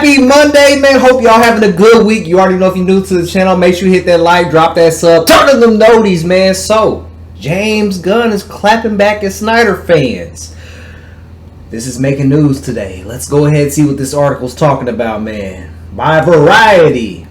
Happy Monday, man. Hope y'all having a good week. You already know, if you're new to the channel, make sure you hit that like, drop that sub, turn on them noties, man. So, James Gunn is clapping back at Snyder fans. This is making news today. Let's go ahead and see what this article's talking about, man. By Variety,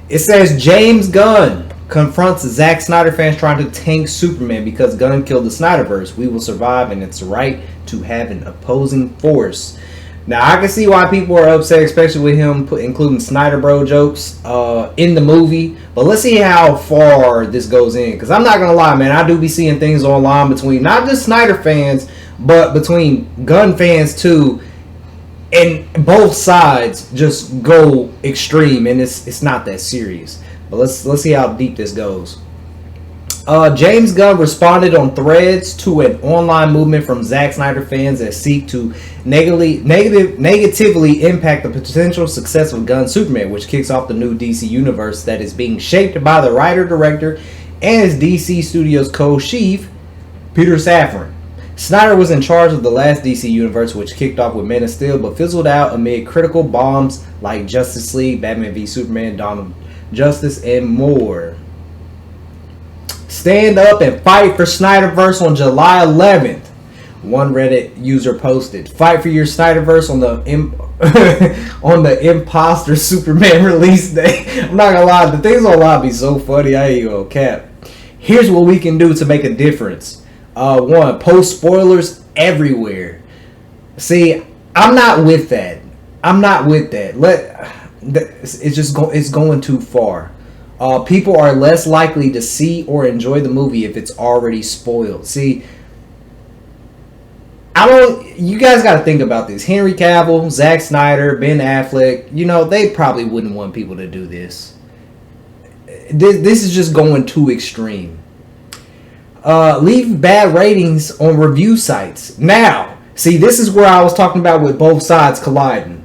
it says James Gunn confronts Zack Snyder fans trying to tank Superman because Gunn killed the Snyderverse. We will survive, and it's right to have an opposing force. Now, I can see why people are upset, especially with him including Snyder Bro jokes in the movie. But let's see how far this goes in. Because I'm not going to lie, man. I do be seeing things online between not just Snyder fans, but between Gunn fans too. And both sides just go extreme. And it's not that serious. But let's see how deep this goes. James Gunn responded on Threads to an online movement from Zack Snyder fans that seek to negatively impact the potential success of Gunn's Superman, which kicks off the new DC universe that is being shaped by the writer-director and his DC Studios co-chief, Peter Safran. Snyder was in charge of the last DC universe, which kicked off with Man of Steel, but fizzled out amid critical bombs like Justice League, Batman v Superman, Dawn of Justice, and more. Stand up and fight for Snyderverse on July 11th. One Reddit user posted, "Fight for your Snyderverse on the on the imposter Superman release day." I'm not gonna lie, the things online be so funny. I ain't gonna cap. Here's what we can do to make a difference. One, post spoilers everywhere. See, I'm not with that. I'm not with that. It's going too far. People are less likely to see or enjoy the movie if it's already spoiled. See, you guys got to think about this. Henry Cavill, Zack Snyder, Ben Affleck, they probably wouldn't want people to do this. This is just going too extreme. Leave bad ratings on review sites. Now, see, this is where I was talking about with both sides colliding.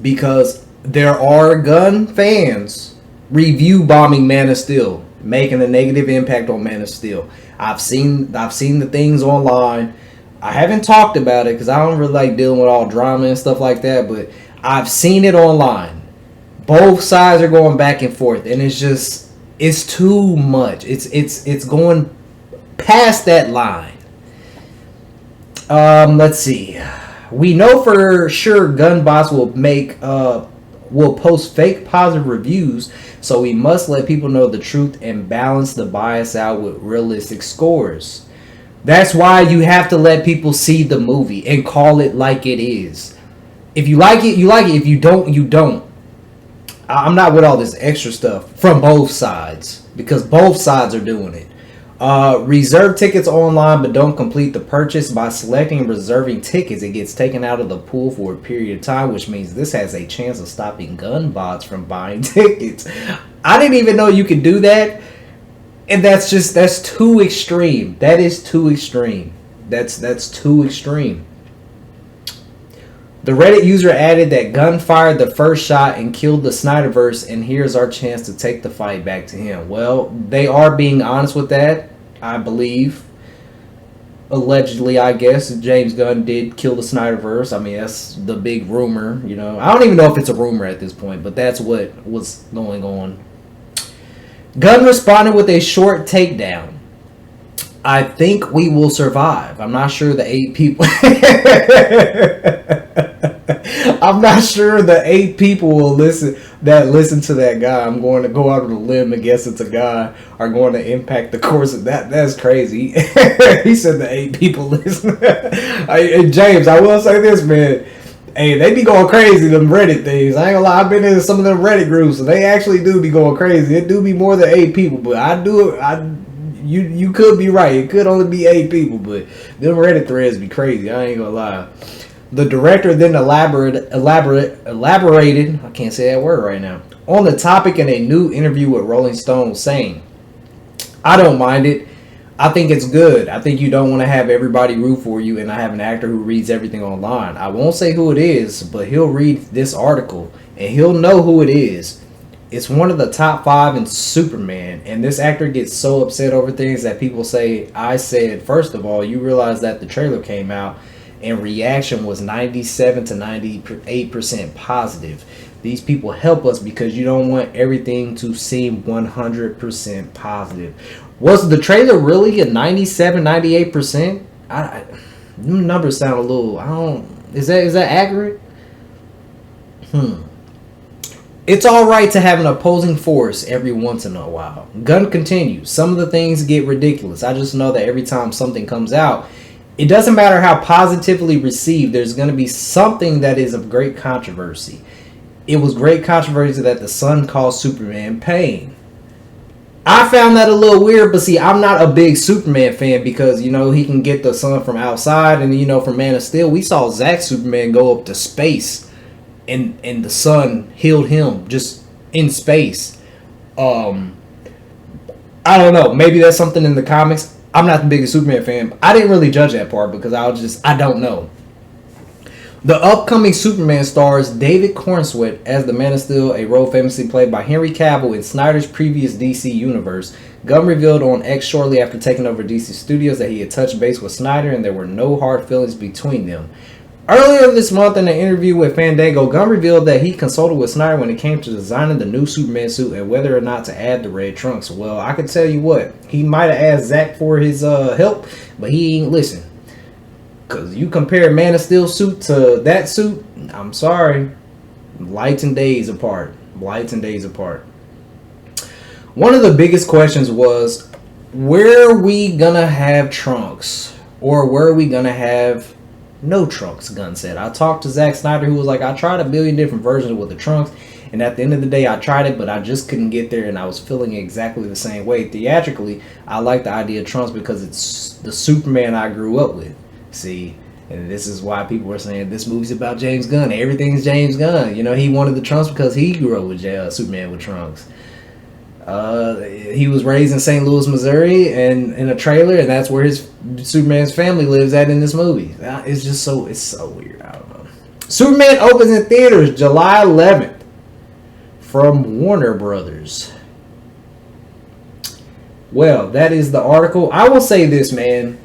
Because there are Gunn fans review bombing Man of Steel, making a negative impact on Man of Steel. I've seen the things online. I haven't talked about it because I don't really like dealing with all drama and stuff like that, but I've seen it online. Both sides are going back and forth, and it's too much. It's going past that line. Let's see. We know for sure Gunn bots will post fake positive reviews, so we must let people know the truth and balance the bias out with realistic scores. That's why you have to let people see the movie and call it like it is. If you like it, you like it. If you don't, you don't. I'm not with all this extra stuff from both sides, because both sides are doing it. Reserve tickets online, but don't complete the purchase. By selecting and reserving tickets, it gets taken out of the pool for a period of time, which means this has a chance of stopping Gunn bots from buying tickets. I didn't even know you could do that, and that's too extreme. That is too extreme. That's too extreme. The Reddit user added that Gunn fired the first shot and killed the Snyderverse, and here's our chance to take the fight back to him. Well, they are being honest with that, I believe. Allegedly, I guess, James Gunn did kill the Snyderverse. I mean, that's the big rumor, I don't even know if it's a rumor at this point, but that's what was going on. Gunn responded with a short takedown. "I think we will survive. I'm not sure the 8 people..." I'm not sure the 8 people will listen to that guy. I'm going to go out on a limb and guess it's a guy, are going to impact the course of that. That's crazy. He said the 8 people listen. Hey, James, I will say this, man. Hey, they be going crazy, them Reddit things. I ain't gonna lie, I've been in some of them Reddit groups, and they actually do be going crazy. It do be more than 8 people, but you could be right. It could only be 8 people, but them Reddit threads be crazy. I ain't gonna lie. The director then elaborated, I can't say that word right now, on the topic in a new interview with Rolling Stone, saying, "I don't mind it. I think it's good. I think you don't want to have everybody root for you, and I have an actor who reads everything online. I won't say who it is, but he'll read this article, and he'll know who it is. It's one of the top 5 in Superman, and this actor gets so upset over things that people say I said. First of all, you realize that the trailer came out, and reaction was 97 to 98% positive. These people help us because you don't want everything to seem 100% positive. Was the trailer really a 97, 98%? Numbers sound a little, is that accurate? It's alright to have an opposing force every once in a while. Gunn continues. Some of the things get ridiculous. I just know that every time something comes out, it doesn't matter how positively received, there's going to be something that is of great controversy. It was great controversy that the son caused Superman pain. I found that a little weird, but see, I'm not a big Superman fan because, you know, he can get the sun from outside, and, you know, from Man of Steel, we saw Zack Superman go up to space. And the sun healed him just in space. I don't know. Maybe that's something in the comics. I'm not the biggest Superman fan. I didn't really judge that part because I don't know. The upcoming Superman stars David Cornsweet as the Man of Steel, a role famously played by Henry Cavill in Snyder's previous DC universe. Gunn revealed on X shortly after taking over DC Studios that he had touched base with Snyder and there were no hard feelings between them. Earlier this month, in an interview with Fandango, Gunn revealed that he consulted with Snyder when it came to designing the new Superman suit and whether or not to add the red trunks. Well, I can tell you what, he might have asked Zack for his help, but he ain't listen. Because you compare Man of Steel suit to that suit, I'm sorry, lights and days apart. Lights and days apart. One of the biggest questions was, where are we going to have trunks? Or where are we going to have no trunks, Gunn said. I talked to Zack Snyder, who was like, I tried a billion different versions with the trunks, and at the end of the day, I tried it, but I just couldn't get there, and I was feeling exactly the same way. Theatrically, I like the idea of trunks because it's the Superman I grew up with. See, and this is why people were saying this movie's about James Gunn. Everything's James Gunn. You know, he wanted the trunks because he grew up with Superman with trunks. He was raised in St. Louis, Missouri, and in a trailer, and that's where his Superman's family lives at in this movie. It's just it's so weird. I don't know. Superman opens in theaters July 11th from Warner Brothers. Well, that is the article. I will say this, man.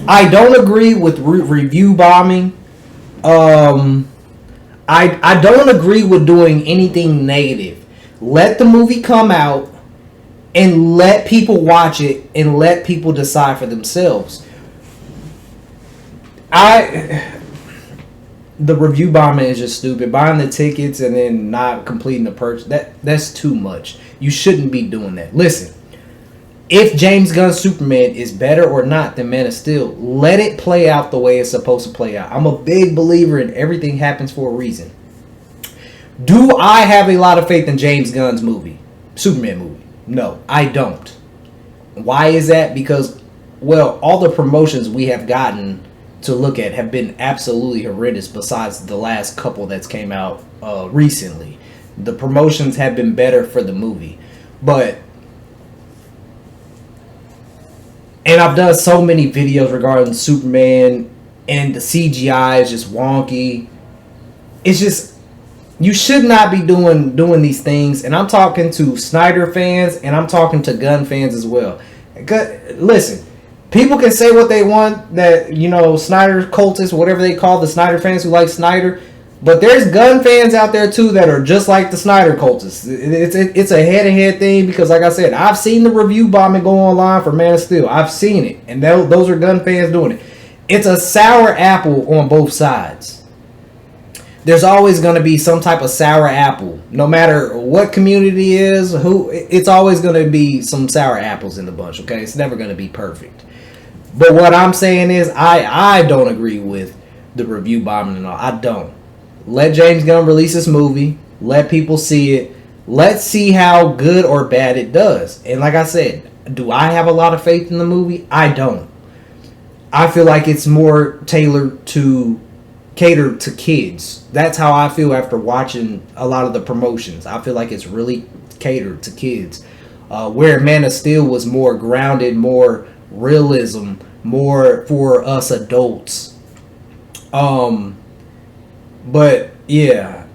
I don't agree with review bombing. I don't agree with doing anything negative. Let the movie come out and let people watch it and let people decide for themselves. The review bombing is just stupid. Buying the tickets and then not completing the purchase, that's too much. You shouldn't be doing that. Listen, if James Gunn's Superman is better or not than Man of Steel, let it play out the way it's supposed to play out. I'm a big believer in everything happens for a reason. Do I have a lot of faith in James Gunn's Superman movie? No, I don't. Why is that? Because, well, all the promotions we have gotten to look at have been absolutely horrendous besides the last couple that's came out recently. The promotions have been better for the movie. And I've done so many videos regarding Superman, and the CGI is just wonky. It's just, you should not be doing these things. And I'm talking to Snyder fans, and I'm talking to Gunn fans as well. Listen, people can say what they want, that, you know, Snyder cultists, whatever they call the Snyder fans who like Snyder. But there's Gunn fans out there too that are just like the Snyder cultists. It's a head-to-head thing because, like I said, I've seen the review bombing go online for Man of Steel. I've seen it, and those are Gunn fans doing it. It's a sour apple on both sides. There's always going to be some type of sour apple, no matter what community is. It's always going to be some sour apples in the bunch. Okay, it's never going to be perfect. But what I'm saying is, I don't agree with the review bombing and all. I don't. Let James Gunn release this movie. Let people see it. Let's see how good or bad it does. And like I said, do I have a lot of faith in the movie? I don't. I feel like it's more tailored to cater to kids. That's how I feel after watching a lot of the promotions. I feel like it's really catered to kids. Where Man of Steel was more grounded, more realism, more for us adults. But yeah,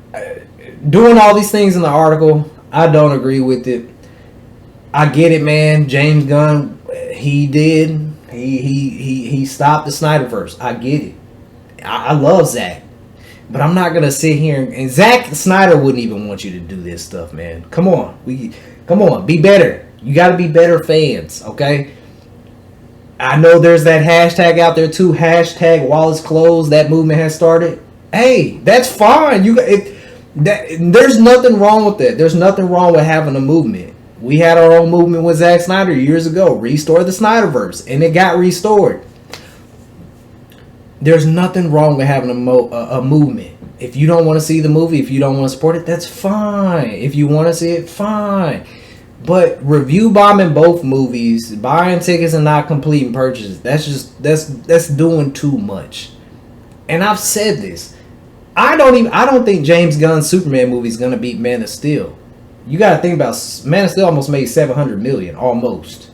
doing all these things in the article, I don't agree with it. I get it, man. James Gunn, he stopped the Snyderverse. I get it. I love Zack. But I'm not gonna sit here and Zack Snyder wouldn't even want you to do this stuff, man. Come on, be better. You got to be better fans, okay? I know there's that hashtag out there too. Hashtag Wallace Closed. That movement has started. Hey, that's fine. There's nothing wrong with that. There's nothing wrong with having a movement. We had our own movement with Zack Snyder years ago. Restore the Snyderverse, and it got restored. There's nothing wrong with having a movement. If you don't want to see the movie, if you don't want to support it, that's fine. If you want to see it, fine. But review bombing both movies, buying tickets and not completing purchases, that's doing too much. And I've said this. I don't think James Gunn's Superman movie is gonna beat Man of Steel. You gotta think about Man of Steel almost made $700 million, almost.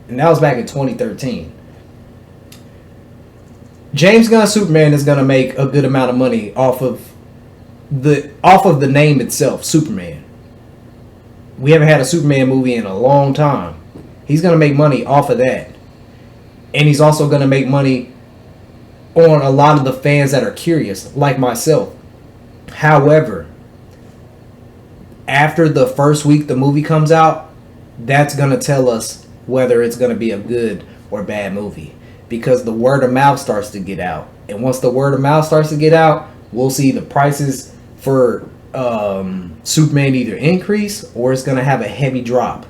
And that was back in 2013. James Gunn's Superman is gonna make a good amount of money off of the name itself, Superman. We haven't had a Superman movie in a long time. He's gonna make money off of that. And he's also gonna make money on a lot of the fans that are curious, like myself. However, after the first week the movie comes out, that's gonna tell us whether it's gonna be a good or bad movie. Because the word of mouth starts to get out. And once the word of mouth starts to get out, we'll see the prices for Superman either increase or it's going to have a heavy drop.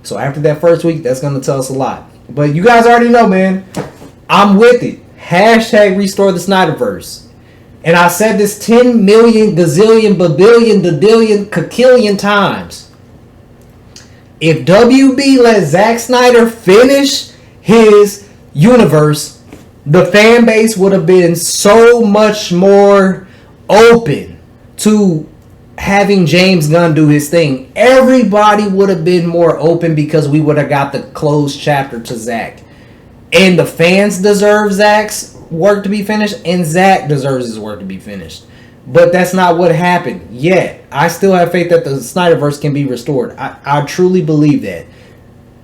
So after that first week, that's going to tell us a lot. But you guys already know, man. I'm with it. Hashtag restore the Snyderverse. And I said this 10 million, gazillion, babillion, dadillion, cacillion times. If WB let Zack Snyder finish his universe, the fan base would have been so much more open to having James Gunn do his thing. Everybody would have been more open because we would have got the closed chapter to Zack. And the fans deserve Zack's work to be finished, and Zack deserves his work to be finished. But that's not what happened yet. I still have faith that the Snyderverse can be restored. I truly believe that.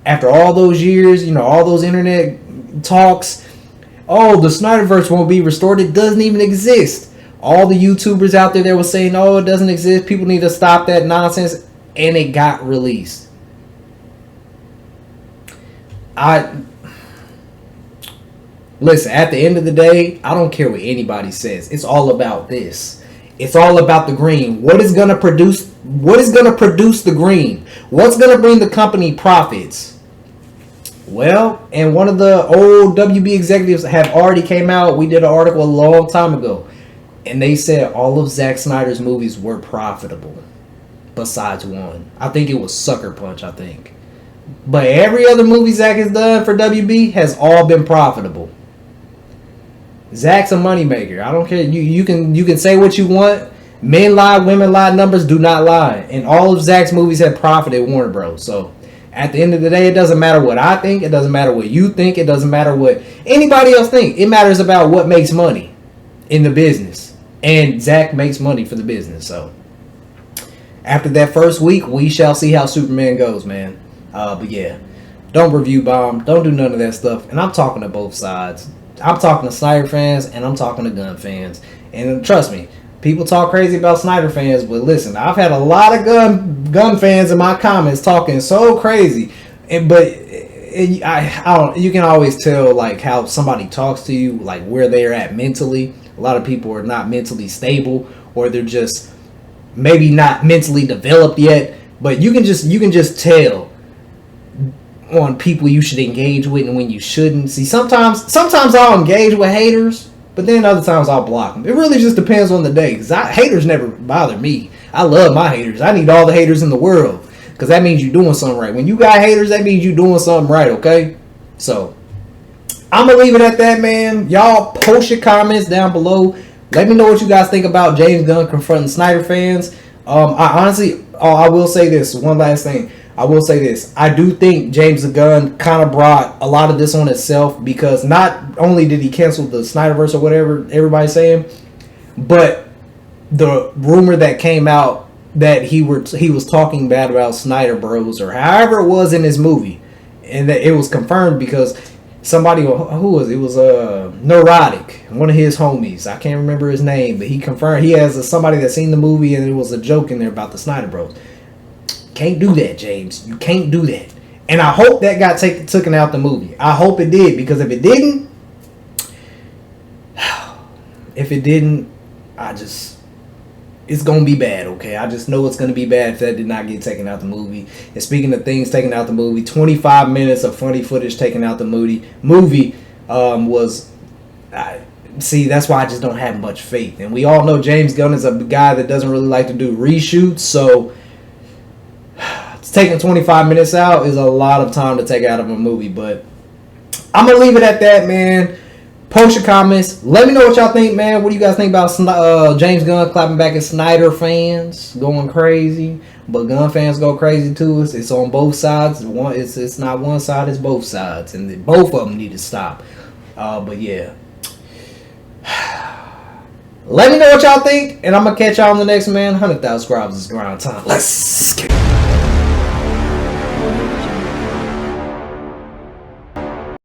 After all those years, all those internet talks, oh, the Snyderverse won't be restored. It doesn't even exist. All the YouTubers out there that were saying, oh, it doesn't exist. People need to stop that nonsense. And it got released. Listen, at the end of the day, I don't care what anybody says. It's all about this. It's all about the green. What is going to produce the green? What's going to bring the company profits? Well, and one of the old WB executives have already came out. We did an article a long time ago. And they said all of Zack Snyder's movies were profitable. Besides one. I think it was Sucker Punch, I think. But every other movie Zack has done for WB has all been profitable. Zack's a moneymaker. I don't care. You can say what you want. Men lie, women lie, numbers do not lie. And all of Zack's movies have profited Warner Bros. So at the end of the day, it doesn't matter what I think. It doesn't matter what you think. It doesn't matter what anybody else thinks. It matters about what makes money in the business. And Zack makes money for the business. So after that first week, we shall see how Superman goes, man. But yeah, don't review bomb. Don't do none of that stuff. And I'm talking to both sides. I'm talking to Snyder fans and I'm talking to Gunn fans. And trust me, people talk crazy about Snyder fans, but listen, I've had a lot of Gunn fans in my comments talking so crazy. You can always tell like how somebody talks to you, like where they're at mentally. A lot of people are not mentally stable, or they're just maybe not mentally developed yet. But you can just tell on people you should engage with and when you shouldn't. See, sometimes I'll engage with haters, but then other times I'll block them. It really just depends on the day, because haters never bother me. I love my haters. I need all the haters in the world, because that means you're doing something right. When you got haters, that means you're doing something right, okay? So I'm going to leave it at that, man. Y'all post your comments down below. Let me know what you guys think about James Gunn confronting Snyder fans. I will say this. One last thing. I will say this. I do think James Gunn kind of brought a lot of this on itself, because not only did he cancel the Snyderverse or whatever everybody's saying, but the rumor that came out that he was talking bad about Snyder Bros, or however it was in his movie, and that it was confirmed because somebody who was it was Neurotic, one of his homies. I can't remember his name, but he confirmed he has somebody that seen the movie and it was a joke in there about the Snyder Bros. Can't do that, James. You can't do that. And I hope that got taken out the movie. I hope it did, because if it didn't, it's gonna be bad. Okay, I just know it's gonna be bad if that did not get taken out the movie. And speaking of things taken out the movie, 25 minutes of funny footage taken out the movie was. See, that's why I just don't have much faith. And we all know James Gunn is a guy that doesn't really like to do reshoots, so taking 25 minutes out is a lot of time to take out of a movie. But I'm gonna leave it at that, man. Post your comments. Let me know what y'all think, man. What do you guys think about James Gunn clapping back at Snyder fans going crazy? But Gunn fans go crazy too. It's on both sides. It's not one side. It's both sides, and both of them need to stop. But yeah. Let me know what y'all think, and I'm gonna catch y'all on the next, man. 100,000 subscribers is grind time. Let's get it.